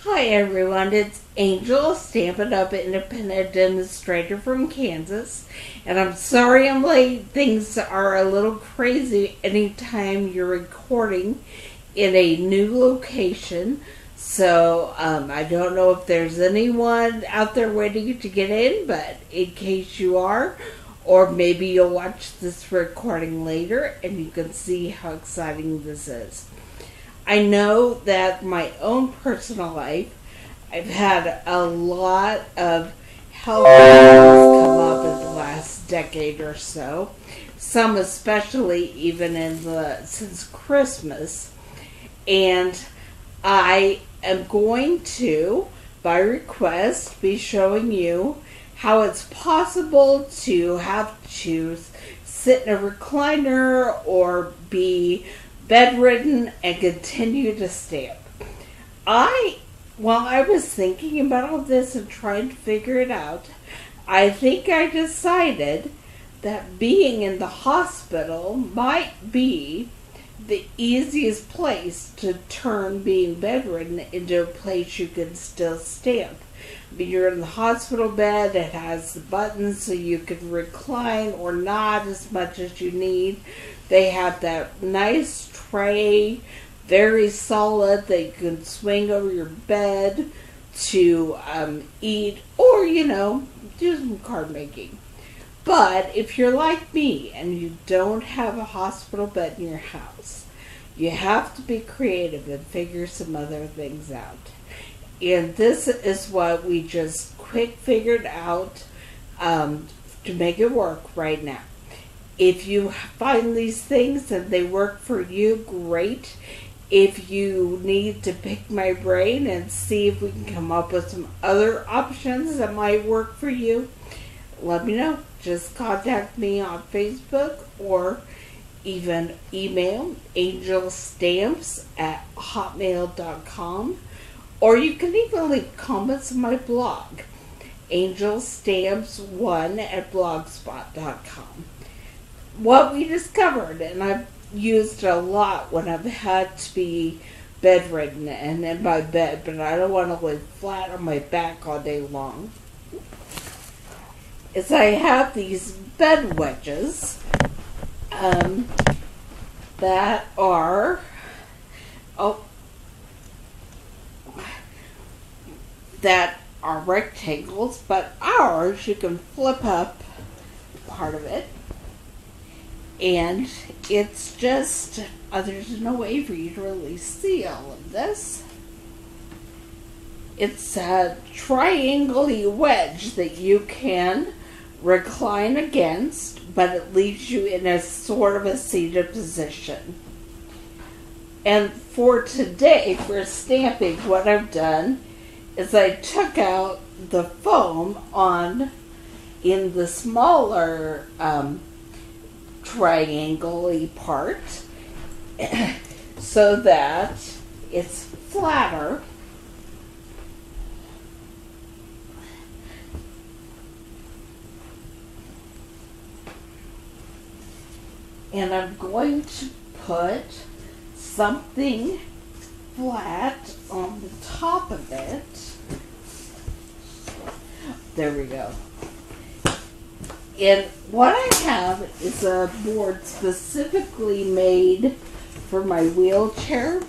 Hi everyone, it's Angel, Stampin Up Independent Demonstrator from Kansas. And I'm sorry I'm late. Things are a little crazy anytime you're recording in a new location. So I don't know if there's anyone out there waiting to get in, but in case you are, or maybe you'll watch this recording later and you can see how exciting this is. I know that my own personal life, I've had a lot of health issues come up in the last decade or so. Some especially even since Christmas. And I am going to, by request, be showing you how it's possible to have to sit in a recliner or be bedridden and continue to stamp. While I was thinking about all this and trying to figure it out, I think I decided that being in the hospital might be the easiest place to turn being bedridden into a place you can still stamp. I mean, you're in the hospital bed, it has the buttons so you can recline or not as much as you need. They have that nice tray, very solid, that you can swing over your bed to eat or, do some card making. But if you're like me and you don't have a hospital bed in your house, you have to be creative and figure some other things out. And this is what we just quick figured out to make it work right now. If you find these things and they work for you, great. If you need to pick my brain and see if we can come up with some other options that might work for you, let me know. Just contact me on Facebook or even email AngelStamps@hotmail.com, or you can even leave comments on my blog, AngelStamps1@blogspot.com. What we discovered, and I've used it a lot when I've had to be bedridden and in my bed, but I don't want to lay flat on my back all day long, is I have these bed wedges that are rectangles, but ours you can flip up part of it. And it's just, there's no way for you to really see all of this. It's a triangle-y wedge that you can recline against, but it leaves you in a sort of a seated position. And for today, for stamping, what I've done is I took out the foam in the smaller triangle-y part so that it's flatter. And I'm going to put something flat on the top of it. There we go. And what I have is a board specifically made for my wheelchair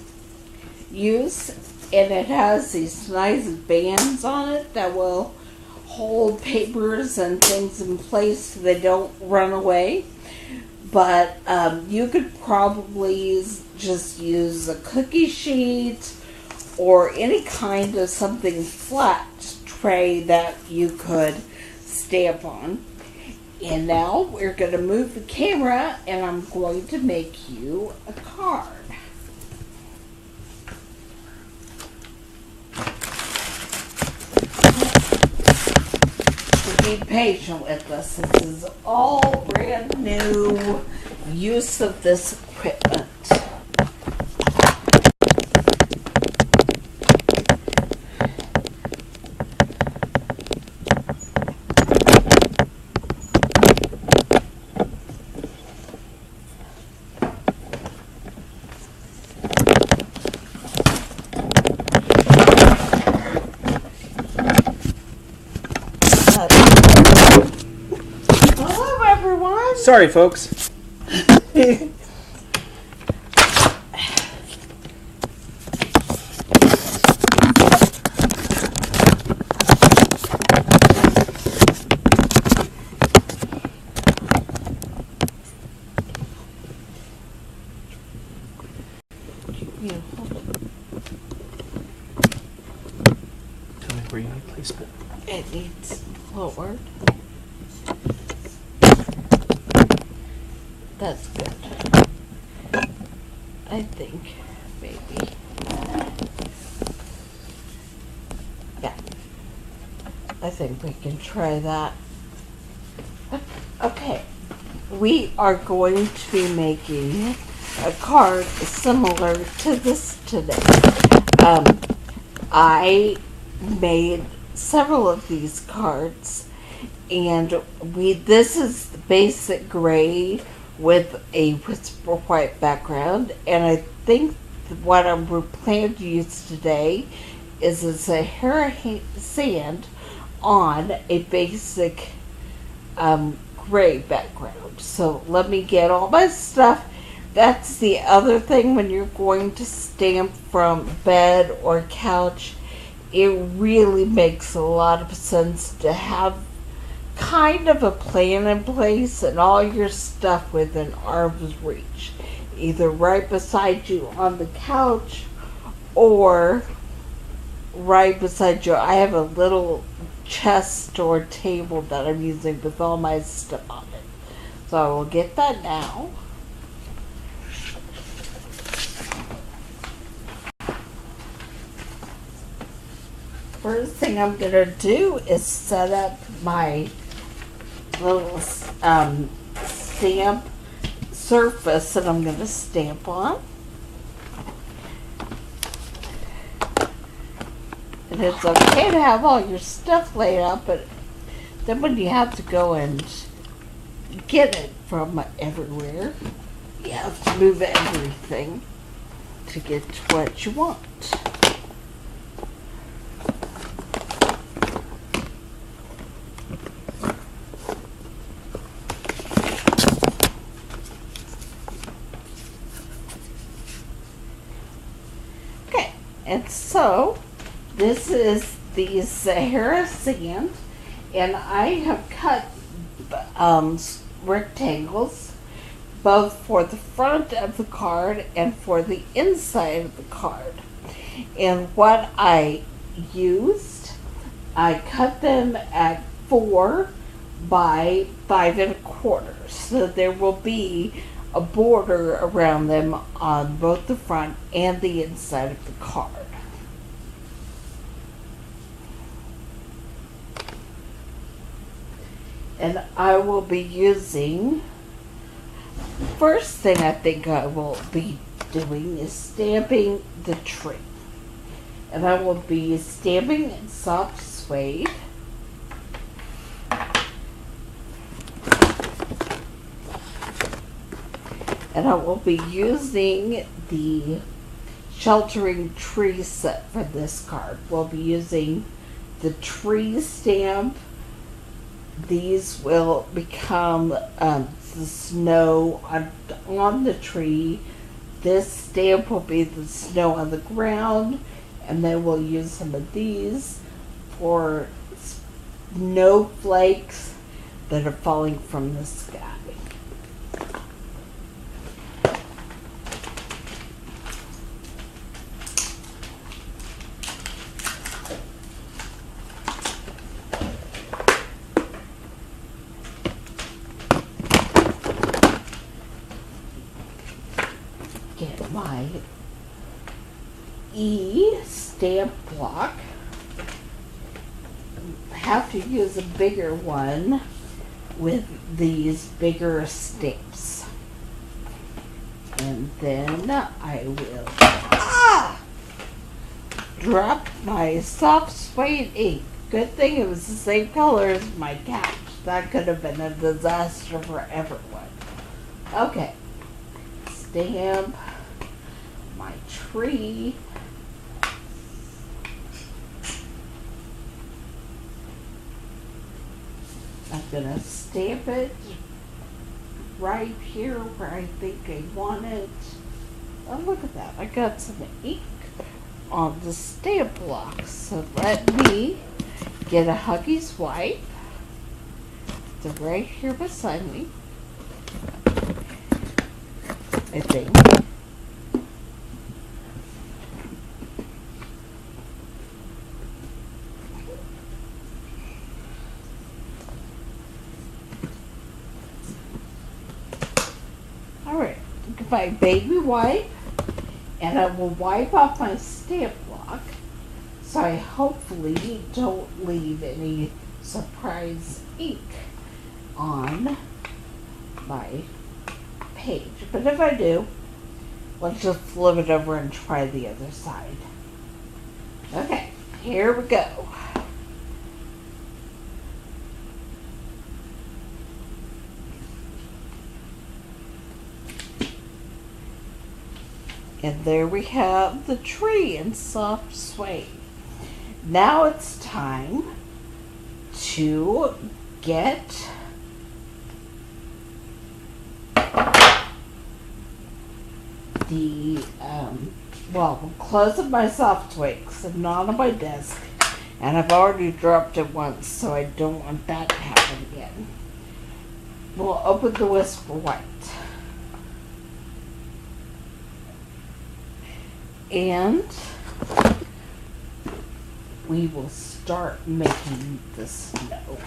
use, and it has these nice bands on it that will hold papers and things in place so they don't run away. But you could probably just use a cookie sheet or any kind of something flat tray that you could stamp on. And now we're going to move the camera and I'm going to make you a card. So be patient with us. This is all brand new use of this equipment. Sorry, folks. Tell me where you need placement. It needs forward. That's good. I think maybe. Yeah. I think we can try that. Okay. We are going to be making a card similar to this today. I made several of these cards, and this is the basic gray with a whisper white background, and I think what we're planning to use today is a Sahara sand on a basic gray background. So let me get all my stuff. That's the other thing when you're going to stamp from bed or couch. It really makes a lot of sense to have kind of a plan in place and all your stuff within arm's reach. Either right beside you on the couch or right beside you. I have a little chest or table that I'm using with all my stuff on it. So I will get that now. First thing I'm going to do is set up my little stamp surface that I'm going to stamp on. And it's okay to have all your stuff laid out, but then when you have to go and get it from everywhere, you have to move everything to get to what you want. Okay, and so this is the Sahara sand, and I have cut rectangles both for the front of the card and for the inside of the card. And what I used, I cut them at 4 by 5 1/4, so there will be a border around them on both the front and the inside of the card. And I will be using, first thing I think I will be doing is stamping the tree. And I will be stamping in soft suede. And I will be using the sheltering tree set for this card. We'll be using the tree stamp. These will become the snow on the tree. This stamp will be the snow on the ground, and then we'll use some of these for snowflakes that are falling from the sky. Get my stamp block. I have to use a bigger one with these bigger stamps. And then I will drop my soft suede ink. Good thing it was the same color as my couch. That could have been a disaster for everyone. Okay. Stamp my tree. I'm gonna stamp it right here where I think I want it. Oh, look at that. I got some ink on the stamp block. So let me get a Huggies wipe. It's right here beside me, I think. Alright, my baby wipe, and I will wipe off my stamp block so I hopefully don't leave any surprise ink on my page. But if I do, let's just flip it over and try the other side. Okay, here we go. And there we have the tree in soft suede. Now it's time to get the, well, close up my soft suede because I'm not on my desk. And I've already dropped it once, so I don't want that to happen again. We'll open the Whisper White. And we will start making the snow.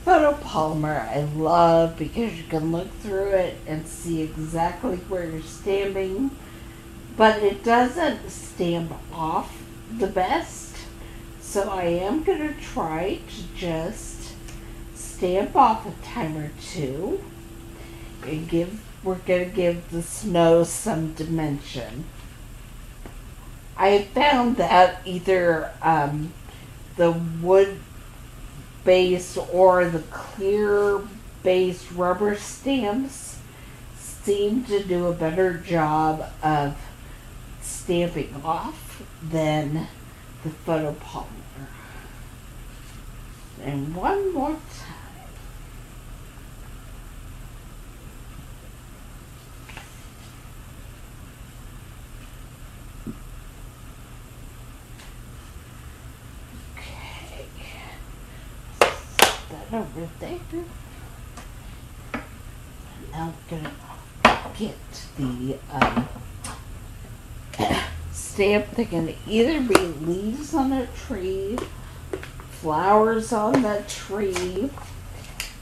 Photopolymer I love because you can look through it and see exactly where you're stamping, but it doesn't stamp off the best. So I am going to try to just stamp off a time or two and we're going to give the snow some dimension. I found that either the wood base or the clear base rubber stamps seem to do a better job of stamping off than the photopolymer. And one more time. Over there. Now I'm gonna get the stamp. They're gonna either be leaves on a tree, flowers on that tree,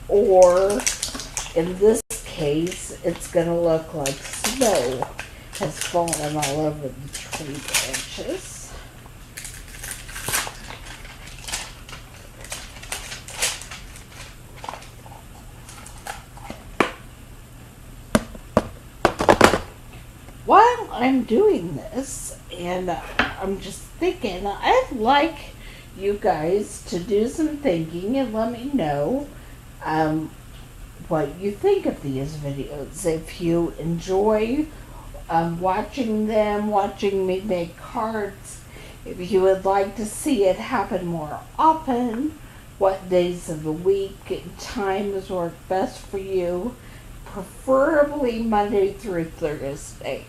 or in this case, it's gonna look like snow has fallen all over the tree branches. While I'm doing this, and I'm just thinking, I'd like you guys to do some thinking and let me know what you think of these videos. If you enjoy watching them, watching me make cards, if you would like to see it happen more often, what days of the week and times work best for you, preferably Monday through Thursday.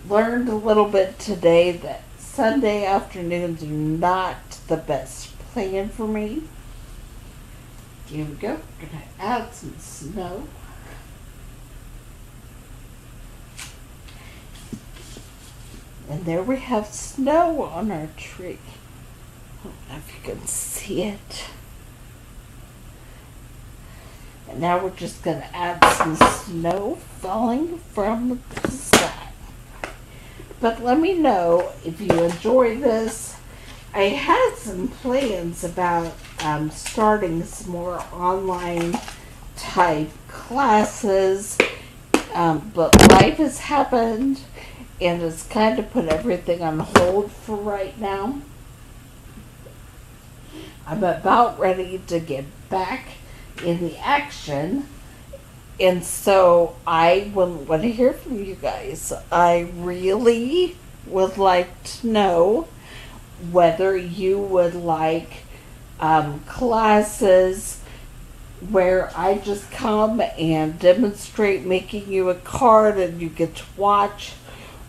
Learned a little bit today that Sunday afternoons are not the best plan for me. Here we go. We're going to add some snow. And there we have snow on our tree. I don't know if you can see it. And now we're just going to add some snow falling from the sky. But let me know if you enjoy this. I had some plans about starting some more online type classes But life has happened and it's kind of put everything on hold for right now. I'm about ready to get back in the action, and so I want to hear from you guys. I really would like to know whether you would like classes where I just come and demonstrate making you a card and you get to watch,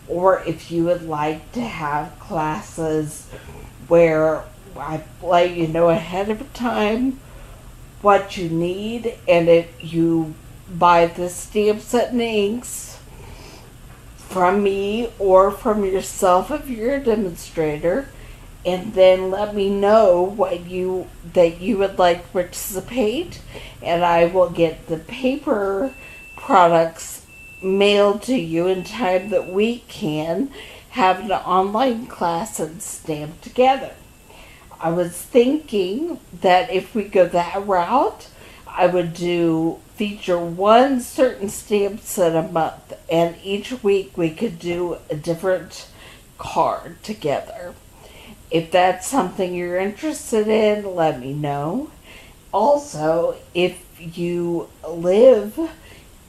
or if you would like to have classes where I let you know ahead of time what you need, and if you buy the stamp set and inks from me or from yourself if you're a demonstrator, and then let me know what you would like to participate, and I will get the paper products mailed to you in time that we can have an online class and stamp together. I was thinking that if we go that route, I would feature one certain stamp set a month, and each week we could do a different card together. If that's something you're interested in, let me know. Also, if you live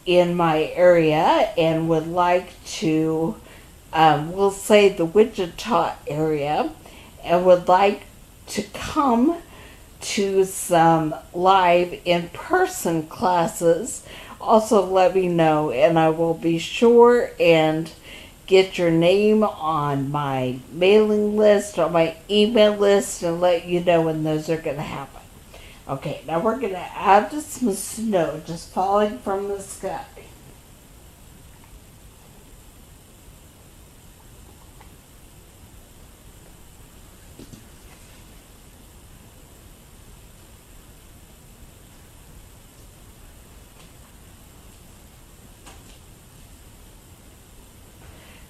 in my area and would like to, we'll say the Wichita area, and would like to come to some live in-person classes, also let me know, and I will be sure and get your name on my mailing list or my email list and let you know when those are going to happen. Okay, now we're going to add some snow just falling from the sky.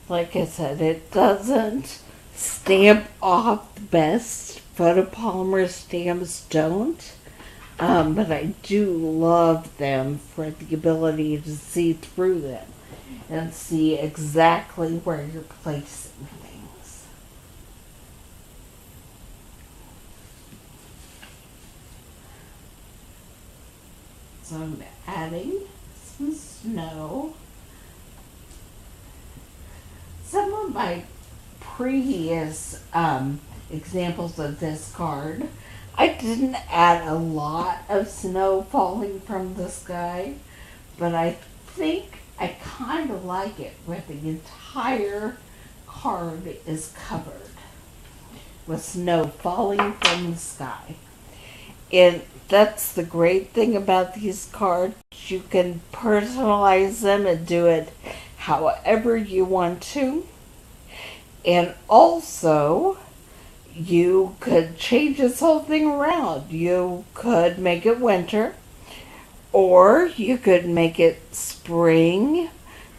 Like I said, it doesn't stamp off the best. Photopolymer stamps don't. But I do love them for the ability to see through them and see exactly where you're placing things. So I'm adding some snow. Some of my previous examples of this card, I didn't add a lot of snow falling from the sky, but I think I kind of like it where the entire card is covered with snow falling from the sky. And that's the great thing about these cards. You can personalize them and do it however you want to. And also, you could change this whole thing around. You could make it winter, or you could make it spring,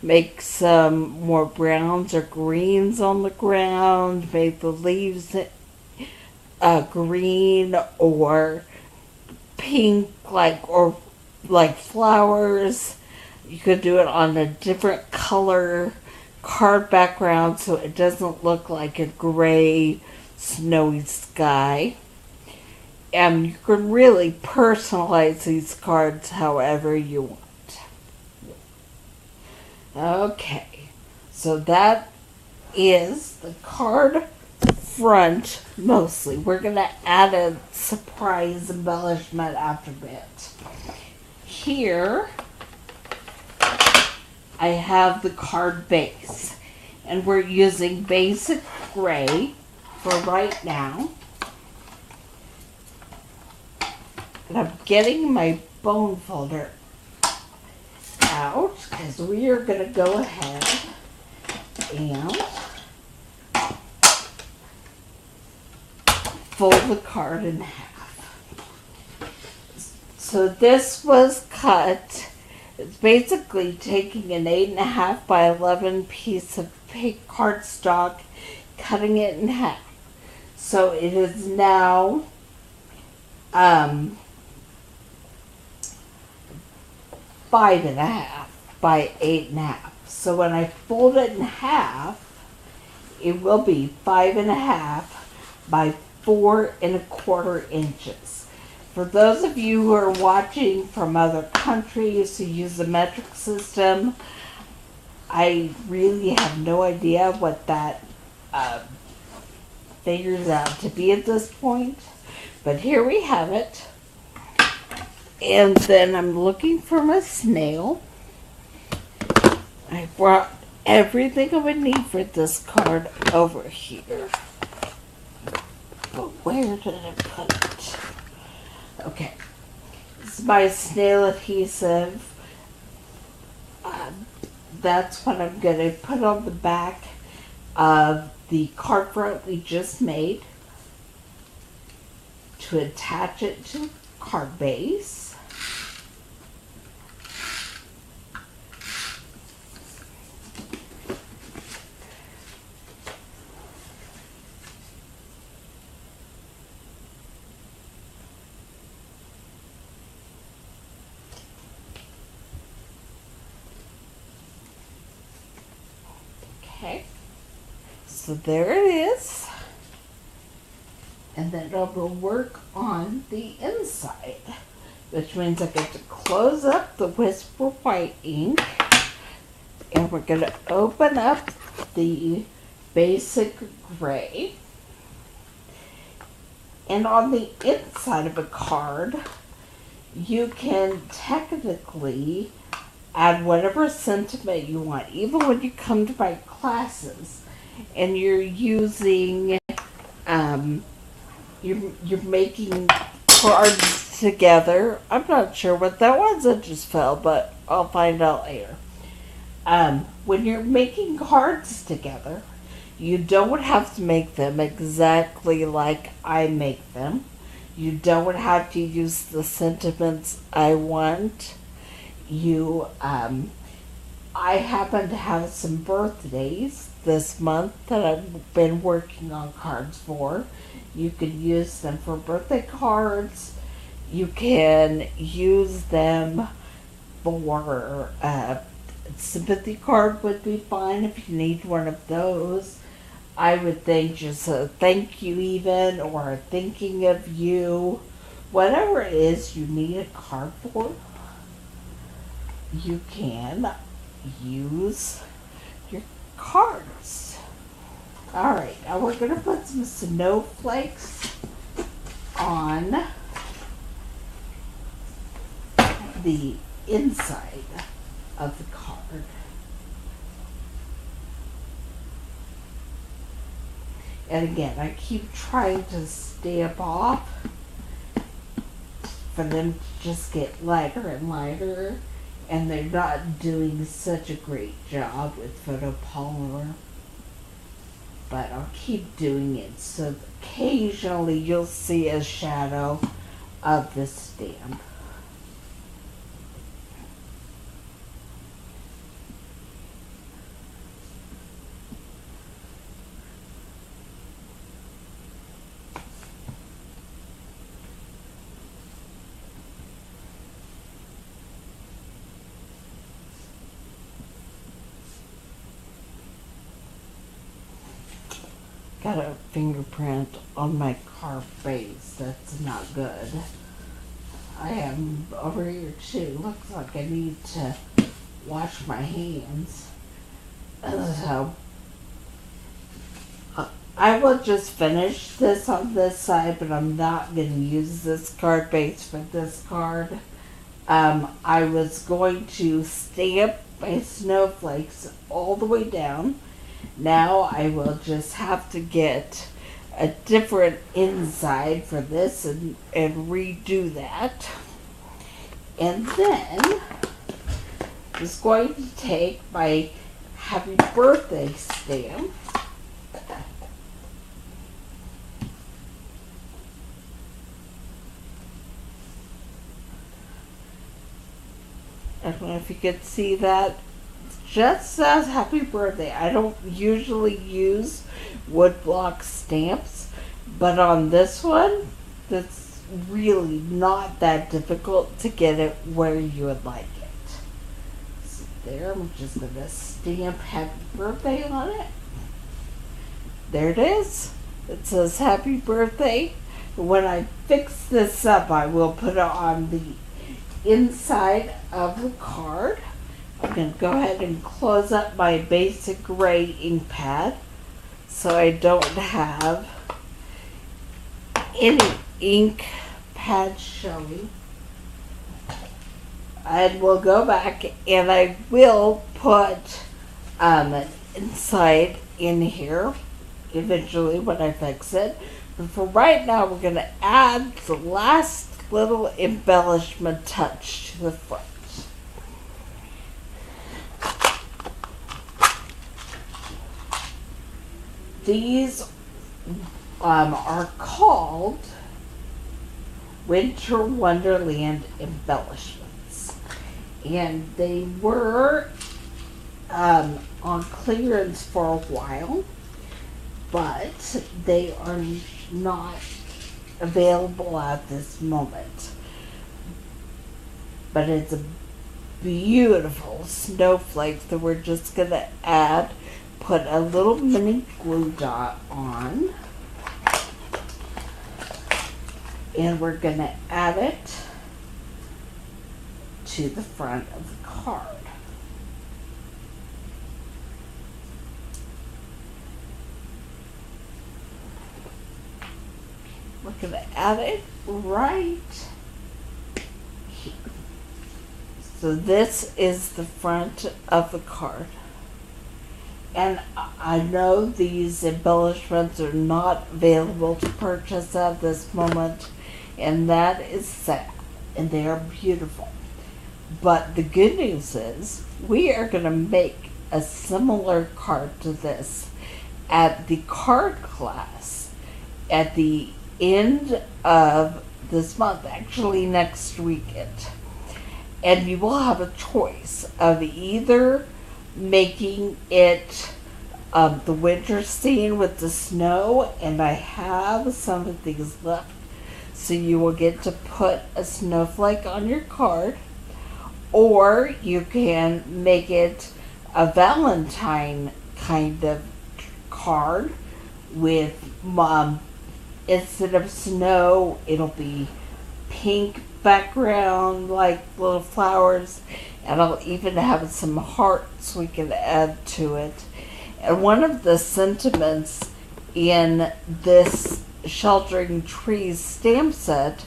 make some more browns or greens on the ground, make the leaves green or pink, like flowers. You could do it on a different color card background so it doesn't look like a gray, snowy sky. And you can really personalize these cards however you want. Okay, so that is the card front mostly. We're going to add a surprise embellishment after a bit. Here I have the card base, and we're using basic gray for right now. And I'm getting my bone folder out because we are going to go ahead and fold the card in half. So this was cut. It's basically taking an 8.5 by 11 piece of cardstock, cutting it in half. So it is now 5.5. by 8.5. So when I fold it in half, it will be 5.5 by 4.25 inches. For those of you who are watching from other countries who use the metric system, I really have no idea what that figures out to be at this point. But here we have it. And then I'm looking for my snail. I brought everything I would need for this card over here. But where did I put it? Okay. This is my snail adhesive. That's what I'm going to put on the back of the card front we just made to attach it to the card base. Okay, so there it is. And then I will work on the inside, which means I get to close up the Whisper White ink, and we're going to open up the basic gray. And on the inside of a card, you can technically add whatever sentiment you want. Even when you come to my classes and you're using, you're making cards together. I'm not sure what that was that just fell, but I'll find out later. When you're making cards together, you don't have to make them exactly like I make them. You don't have to use the sentiments I want. I happen to have some birthdays this month that I've been working on cards for. You can use them for birthday cards. You can use them for sympathy card would be fine if you need one of those. I would think just a thank you even, or a thinking of you. Whatever it is you need a card for, you can use your cards. Alright, now we're going to put some snowflakes on the inside of the card. And again, I keep trying to stamp off for them to just get lighter and lighter. And they're not doing such a great job with photopolymer. But I'll keep doing it so occasionally you'll see a shadow of the stamp. Got a fingerprint on my card base. That's not good. I am over here too. Looks like I need to wash my hands. So I will just finish this on this side, but I'm not going to use this card base for this card. I was going to stamp my snowflakes all the way down. Now I will just have to get a different inside for this and redo that. And then I'm just going to take my happy birthday stamp. I don't know if you could see that. Just says happy birthday. I don't usually use woodblock stamps, but on this one, that's really not that difficult to get it where you would like it. there. I'm just going to stamp happy birthday on it. There it is. It says happy birthday. When I fix this up, I will put it on the inside of the card. I'm going to go ahead and close up my basic gray ink pad so I don't have any ink pad showing. And we'll go back and I will put inside in here eventually when I fix it. But for right now, we're going to add the last little embellishment touch to the front. These are called Winter Wonderland embellishments, and they were on clearance for a while, but they are not available at this moment. But it's a beautiful snowflake that we're just going to add, put a little mini glue dot on, and we're going to add it to the front of the card. We're going to add it right here. So this is the front of the card. And I know these embellishments are not available to purchase at this moment, and that is sad, and they are beautiful. But the good news is we are going to make a similar card to this at the card class at the end of this month, actually next weekend. And you will have a choice of either making it the winter scene with the snow, and I have some of these left, so you will get to put a snowflake on your card, or you can make it a Valentine kind of card with instead of snow, it'll be pink background like little flowers, and I'll even have some hearts we can add to it. And one of the sentiments in this Sheltering Trees stamp set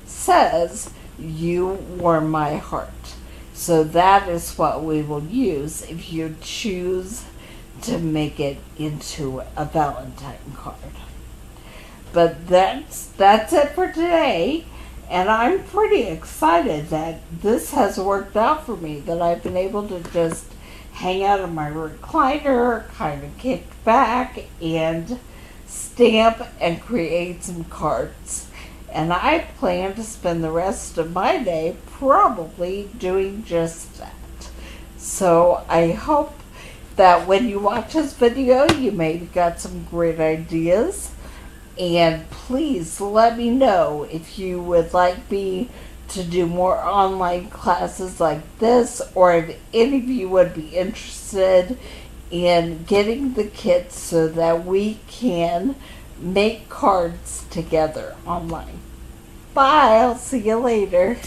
says, "You warm my heart." So that is what we will use if you choose to make it into a Valentine card. But that's it for today. And I'm pretty excited that this has worked out for me, that I've been able to just hang out in my recliner, kind of kick back, and stamp and create some cards. And I plan to spend the rest of my day probably doing just that. So I hope that when you watch this video, you maybe got some great ideas. And please let me know if you would like me to do more online classes like this, or if any of you would be interested in getting the kits so that we can make cards together online. Bye, I'll see you later.